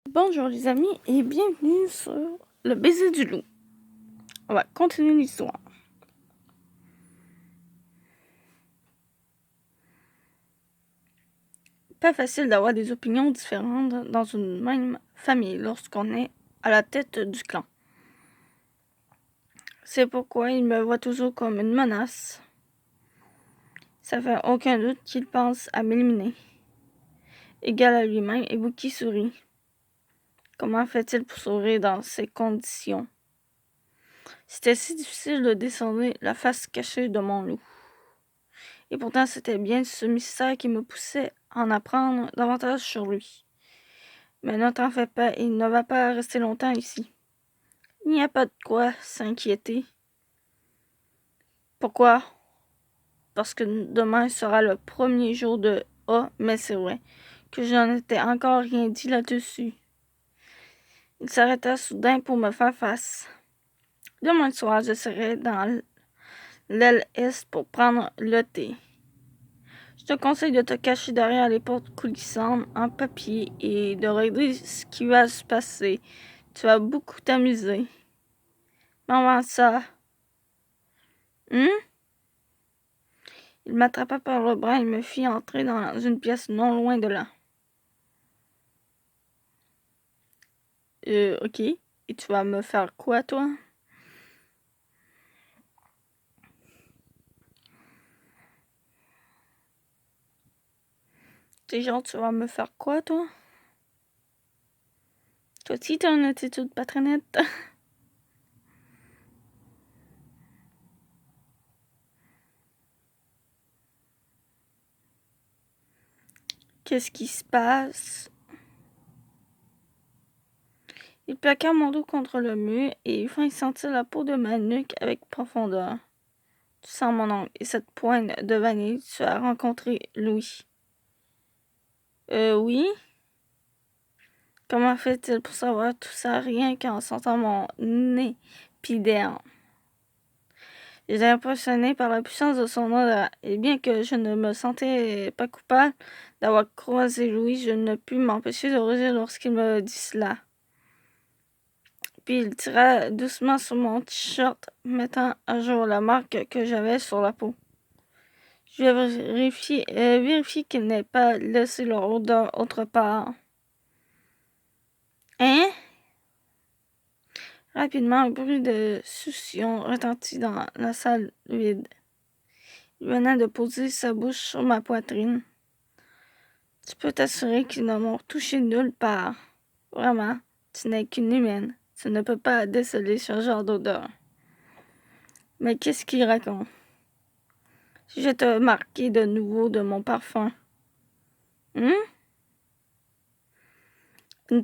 Bonjour les amis et bienvenue sur le baiser du loup. On va continuer l'histoire. Pas facile d'avoir des opinions différentes dans une même famille lorsqu'on est à la tête du clan. C'est pourquoi il me voit toujours comme une menace. Ça fait aucun doute qu'il pense à m'éliminer. Égal à lui-même, et Bouki sourit. Comment fait-il pour sourire dans ces conditions? C'était si difficile de descendre la face cachée de mon loup. Et pourtant, c'était bien ce mystère qui me poussait à en apprendre davantage sur lui. Mais ne t'en fais pas, il ne va pas rester longtemps ici. Il n'y a pas de quoi s'inquiéter. Pourquoi? Parce que demain sera le premier jour de A, mais c'est vrai que je n'en étais encore rien dit là-dessus. Il s'arrêta soudain pour me faire face. Demain soir, je serai dans l'aile est pour prendre le thé. Je te conseille de te cacher derrière les portes coulissantes en papier et de regarder ce qui va se passer. Tu vas beaucoup t'amuser. Mais avant ça... Il m'attrapa par le bras et me fit entrer dans une pièce non loin de là. Ok. Et tu vas me faire quoi, toi? T'es genre, tu vas me faire quoi, toi? Toi aussi, t'as une attitude pas très nette. Qu'est-ce qui se passe? Il plaqua mon dos contre le mur et il fit sentir la peau de ma nuque avec profondeur. Tu sens mon ongle et cette pointe de vanille, tu as rencontré Louis. Oui? Comment fait-il pour savoir tout ça rien qu'en sentant mon épiderme? J'étais impressionné par la puissance de son odeur, et bien que je ne me sentais pas coupable d'avoir croisé Louis, je ne pus m'empêcher de rougir lorsqu'il me dit cela. Puis il tira doucement sur mon t-shirt, mettant à jour la marque que j'avais sur la peau. Je vais vérifier qu'il n'ait pas laissé leur odeur autre part. Hein? Rapidement, un bruit de succion retentit dans la salle vide. Il venait de poser sa bouche sur ma poitrine. Tu peux t'assurer qu'ils ne m'ont touché nulle part. Vraiment, tu n'es qu'une humaine. Tu ne peux pas déceler ce genre d'odeur. Mais qu'est-ce qu'il raconte? Si je te marquais de nouveau de mon parfum. Une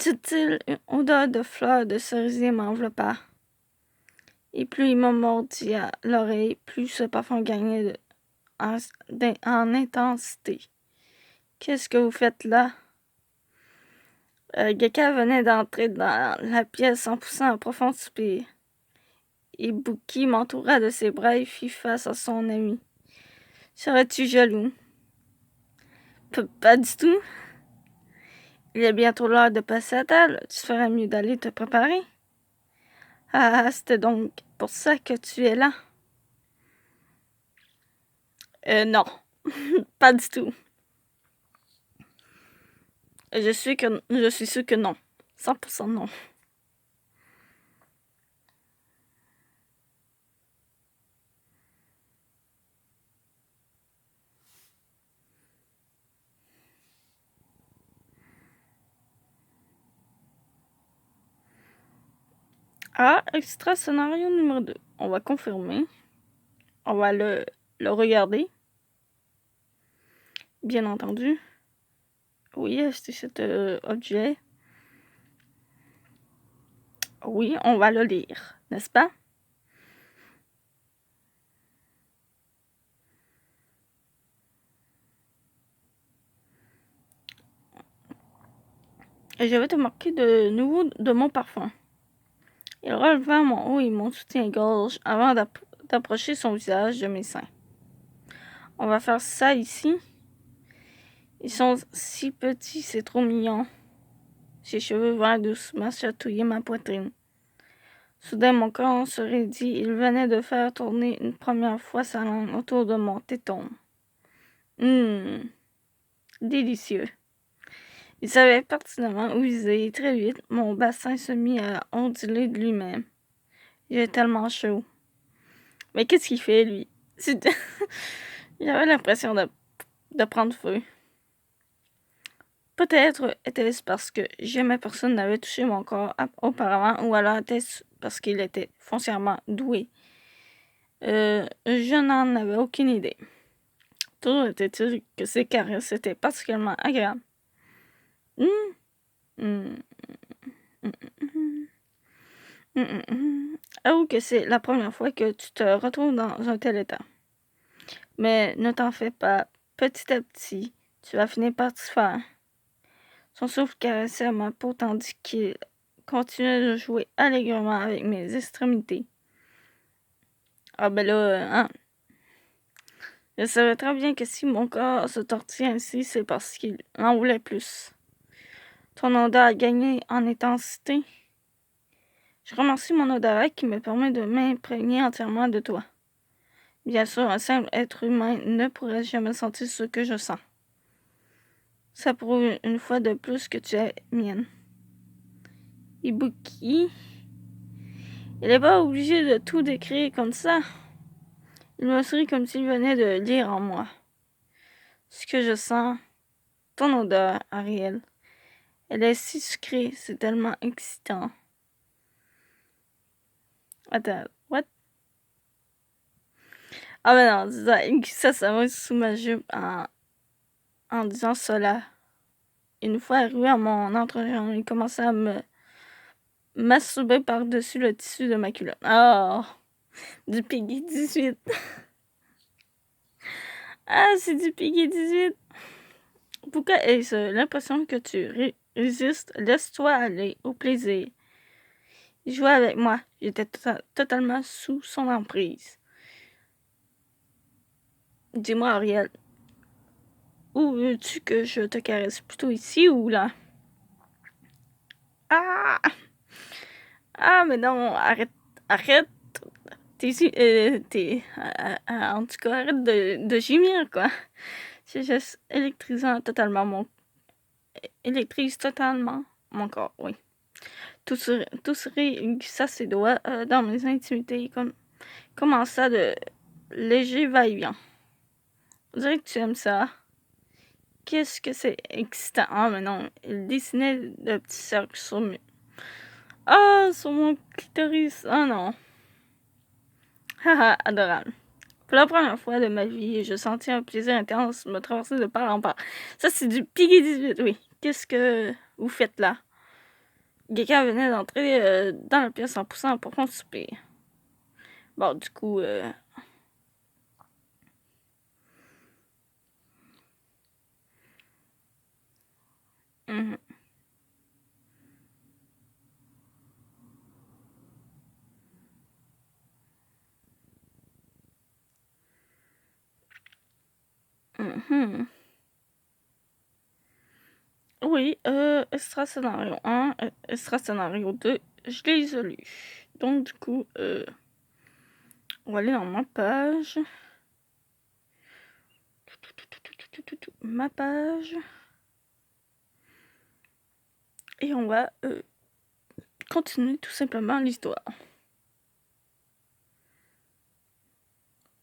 subtile odeur de fleurs de cerisier m'enveloppa. Et plus il m'a mordu à l'oreille, plus ce parfum gagnait en intensité. Qu'est-ce que vous faites là? Geka venait d'entrer dans la pièce en poussant un profond soupir. Et Bouki m'entoura de ses bras et fit face à son ami. Serais-tu jaloux? Pas du tout. Il est bientôt l'heure de passer à table. Tu ferais mieux d'aller te préparer. Ah, c'était donc pour ça que tu es là. Non. Pas du tout. Je suis sûre que non. 100% non. Ah, extra scénario numéro 2. On va confirmer. On va le regarder. Bien entendu. Oui, acheter cet objet. Oui, on va le lire, n'est-ce pas? Et je vais te marquer de nouveau de mon parfum. Il releva mon haut et mon soutien-gorge avant d'approcher son visage de mes seins. On va faire ça ici. Ils sont si petits, c'est trop mignon. Ses cheveux vinrent doucement chatouiller ma poitrine. Soudain, mon corps se raidit. Il venait de faire tourner une première fois sa langue autour de mon téton. Délicieux. Il savait pertinemment où viser. Très vite, mon bassin se mit à onduler de lui-même. J'avais tellement chaud. Mais qu'est-ce qu'il fait, lui? J'avais l'impression de prendre feu. Peut-être était-ce parce que jamais personne n'avait touché mon corps auparavant, ou alors était-ce parce qu'il était foncièrement doué. Je n'en avais aucune idée. Toujours était-il que ces caresses étaient particulièrement agréables. Avoue que c'est la première fois que tu te retrouves dans un tel état. Mais ne t'en fais pas, petit à petit, tu vas finir par t'y faire. Son souffle caressait ma peau tandis qu'il continuait de jouer allègrement avec mes extrémités. Ah ben là, hein. Je savais très bien que si mon corps se tortillait ainsi, c'est parce qu'il en voulait plus. Ton odeur a gagné en intensité. Je remercie mon odorat qui me permet de m'imprégner entièrement de toi. Bien sûr, un simple être humain ne pourrait jamais sentir ce que je sens. Ça prouve une fois de plus que tu es mienne. Ibuki, il n'est pas obligé de tout décrire comme ça. Il me sourit comme s'il venait de lire en moi. Ce que je sens, ton odeur, Ariel. Elle est si sucrée, c'est tellement excitant. Attends, what? Ah ben non, ça va sous ma jupe en disant cela. Une fois arrivé à mon entrejambe, il commençait à me masturber par-dessus le tissu de ma culotte. Oh, du Piggy 18. Ah, c'est du Piggy 18. Pourquoi est-ce l'impression que tu résistes? Laisse-toi aller au plaisir. Il jouait avec moi. J'étais totalement sous son emprise. Dis-moi, Ariel, où veux-tu que je te caresse? Plutôt ici ou là? Ah! Ah, mais non, arrête. En tout cas, arrête de gémir, quoi. C'est juste électrise totalement mon corps, oui. Tout serait glissa ses doigts dans mes intimités, commença de léger va-et-vient. On dirait que tu aimes ça. Qu'est-ce que c'est excitant? Ah, mais non, il dessinait de petits cercles sur mon clitoris. Ah non. Haha, adorable. Pour la première fois de ma vie, je sentis un plaisir intense me traverser de part en part. Ça, c'est du Piggy 18, oui. Qu'est-ce que vous faites là? Quelqu'un venait d'entrer dans la pièce en poussant un profond soupir. Bon, du coup, mhm, mhm. Oui, Extra Scénario 1, Extra Scénario 2, je les ai lus. Donc, du coup, on va aller dans ma page. Ma page. Et on va continuer tout simplement l'histoire.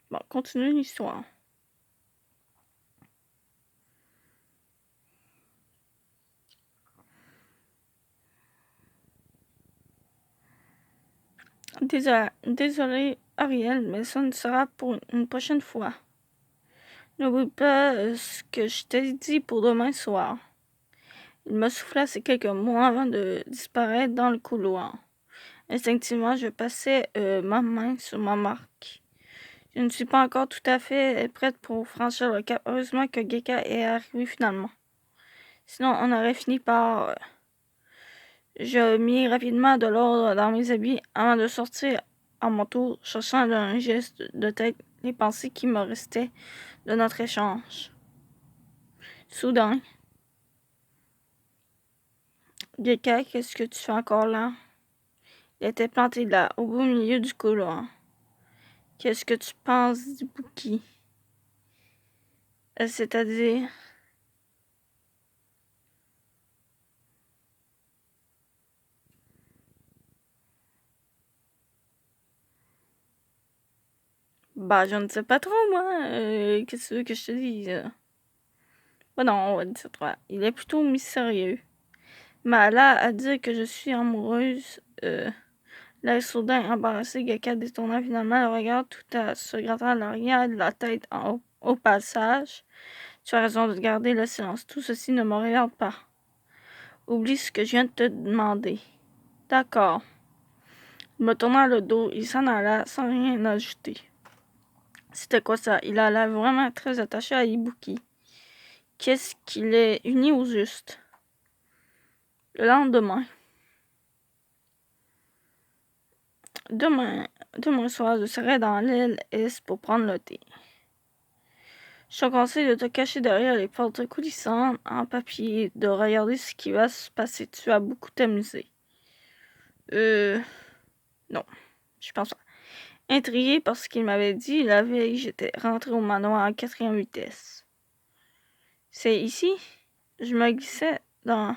Bon, continuer l'histoire. Désolé, Ariel, mais ça ne sera pour une prochaine fois. N'oublie pas ce que je t'ai dit pour demain soir. Il me souffla ces quelques mots avant de disparaître dans le couloir. Instinctivement, je passais ma main sur ma marque. Je ne suis pas encore tout à fait prête pour franchir le cap. Heureusement que Geka est arrivé finalement. Sinon, on aurait fini par... Je mis rapidement de l'ordre dans mes habits avant de sortir à mon tour, cherchant d'un geste de tête les pensées qui me restaient de notre échange. Soudain, Geka, qu'est-ce que tu fais encore là? Il était planté là, au beau milieu du couloir. Qu'est-ce que tu penses d'Ibuki? C'est-à-dire... Bah, je ne sais pas trop, moi. Qu'est-ce que tu veux que je te dise? Bah non, on va dire toi. Il est plutôt mystérieux. Mais là, à dire que je suis amoureuse, l'air soudain embarrassé, Geka détourna finalement le regard tout en se grattant l'arrière de la tête au passage. Tu as raison de garder le silence. Tout ceci ne me regarde pas. Oublie ce que je viens de te demander. D'accord. Il me tourna le dos, il s'en alla sans rien ajouter. C'était quoi ça? Il allait vraiment très attaché à Ibuki. Qu'est-ce qu'il est uni au juste? Le lendemain. Demain soir, je serai dans l'île Est pour prendre le thé. Je te conseille de te cacher derrière les portes coulissantes en papier, de regarder ce qui va se passer. Tu vas beaucoup t'amuser. Non, je pense pas. Intrigué par ce qu'il m'avait dit, la veille, j'étais rentré au manoir à 4e vitesse. C'est ici? Je me glissais dans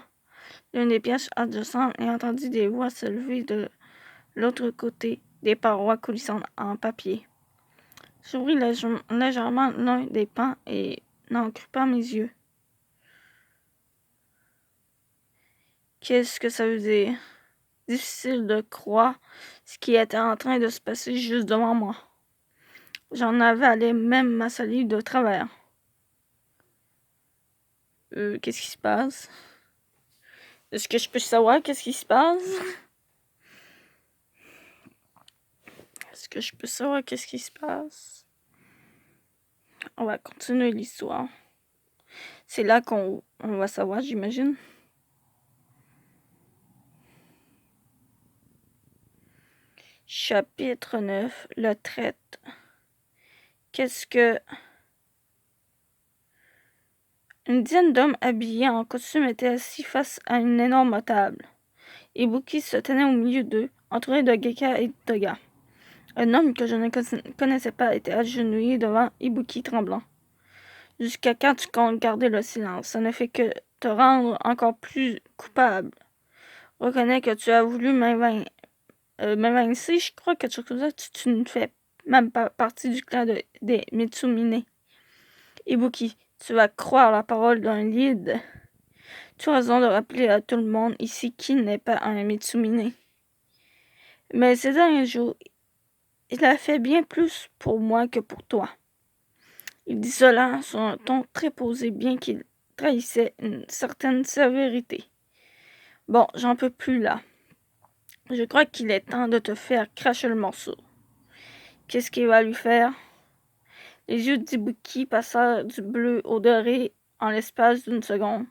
l'une des pièces adjacentes et entendis des voix s'élever de l'autre côté des parois coulissantes en papier. J'ouvris légèrement l'un des pans et n'en crus pas mes yeux. Qu'est-ce que ça veut dire? Difficile de croire ce qui était en train de se passer juste devant moi. J'en avalais même ma salive de travers. Qu'est-ce qui se passe? Est-ce que je peux savoir qu'est-ce qui se passe? Est-ce que je peux savoir qu'est-ce qui se passe? On va continuer l'histoire. C'est là qu'on va savoir, j'imagine. Chapitre 9. Le traite. Qu'est-ce que... Une dizaine d'hommes habillés en costume étaient assis face à une énorme table. Ibuki se tenait au milieu d'eux, entouré de Geka et de Toga. Un homme que je ne connaissais pas était agenouillé devant Ibuki tremblant. Jusqu'à quand tu comptes garder le silence? Ça ne fait que te rendre encore plus coupable. Reconnais que tu as voulu m'évincer. Je crois que tu ne fais même pas partie du clan des Mitsumine. Ibuki, tu vas croire la parole d'un lead. Tu as raison de rappeler à tout le monde ici qu'il n'est pas un Mitsumine. Mais ces derniers jours, il a fait bien plus pour moi que pour toi. Il dit cela sur un ton très posé, bien qu'il trahissait une certaine sévérité. Bon, j'en peux plus là. Je crois qu'il est temps de te faire cracher le morceau. Qu'est-ce qu'il va lui faire? Les yeux d'Ibuki passèrent du bleu au doré en l'espace d'une seconde.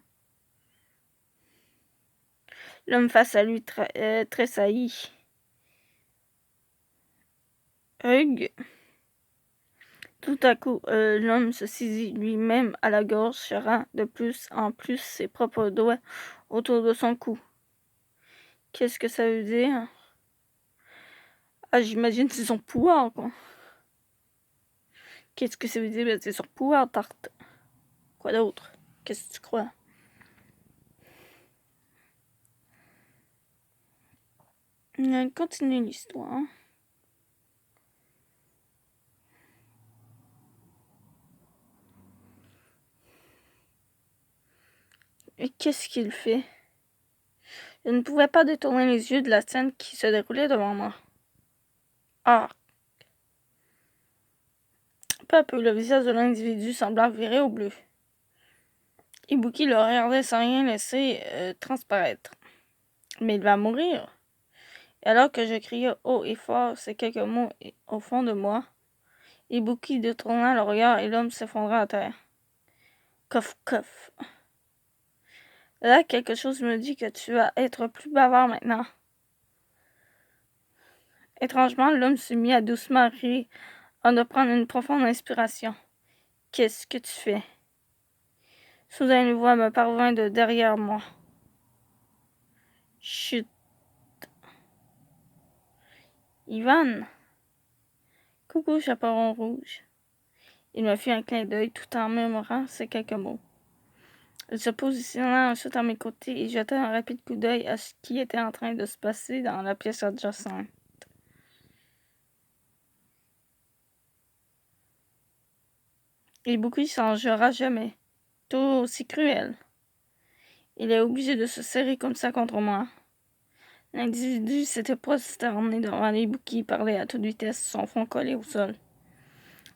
L'homme face à lui tressaillit. Hug. Tout à coup, l'homme se saisit lui-même à la gorge, serrant de plus en plus ses propres doigts autour de son cou. Qu'est-ce que ça veut dire? Ah, j'imagine c'est son pouvoir, quoi. Qu'est-ce que ça veut dire? Ben, c'est son pouvoir, tarte. Quoi d'autre? Qu'est-ce que tu crois? Continue l'histoire. Et qu'est-ce qu'il fait? Je ne pouvais pas détourner les yeux de la scène qui se déroulait devant moi. Ah! Peu à peu, le visage de l'individu sembla virer au bleu. Ibuki le regardait sans rien laisser transparaître. Mais il va mourir. Et alors que je criais haut et fort ces quelques mots au fond de moi, Ibuki détourna le regard et l'homme s'effondra à terre. Coff, coff. Là, quelque chose me dit que tu vas être plus bavard maintenant. Étrangement, l'homme se mit à doucement rire avant de prendre une profonde inspiration. Qu'est-ce que tu fais? Soudain, une voix me parvint de derrière moi. Chut. Ivan. Coucou, chaperon rouge. Il me fit un clin d'œil tout en murmurant ces quelques mots. Il se positionna ensuite à mes côtés et jeta un rapide coup d'œil à ce qui était en train de se passer dans la pièce adjacente. Ibuki s'en jouera jamais. Tout aussi cruel. Il est obligé de se serrer comme ça contre moi. L'individu s'était prosterné devant Ibuki et parlait à toute vitesse, son front collé au sol.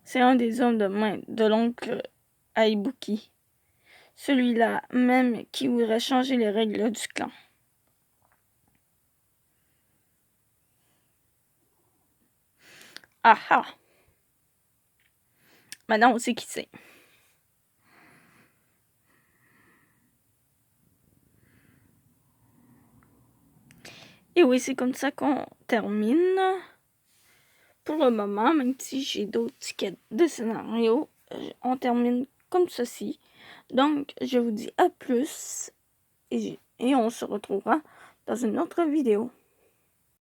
C'est un des hommes de main de l'oncle à Ibuki. Celui-là même qui voudrait changer les règles du clan. Ah ah! Maintenant, on sait qui c'est. Et oui, c'est comme ça qu'on termine. Pour le moment, même si j'ai d'autres tickets de scénario, on termine comme ceci. Donc, je vous dis à plus et on se retrouvera dans une autre vidéo.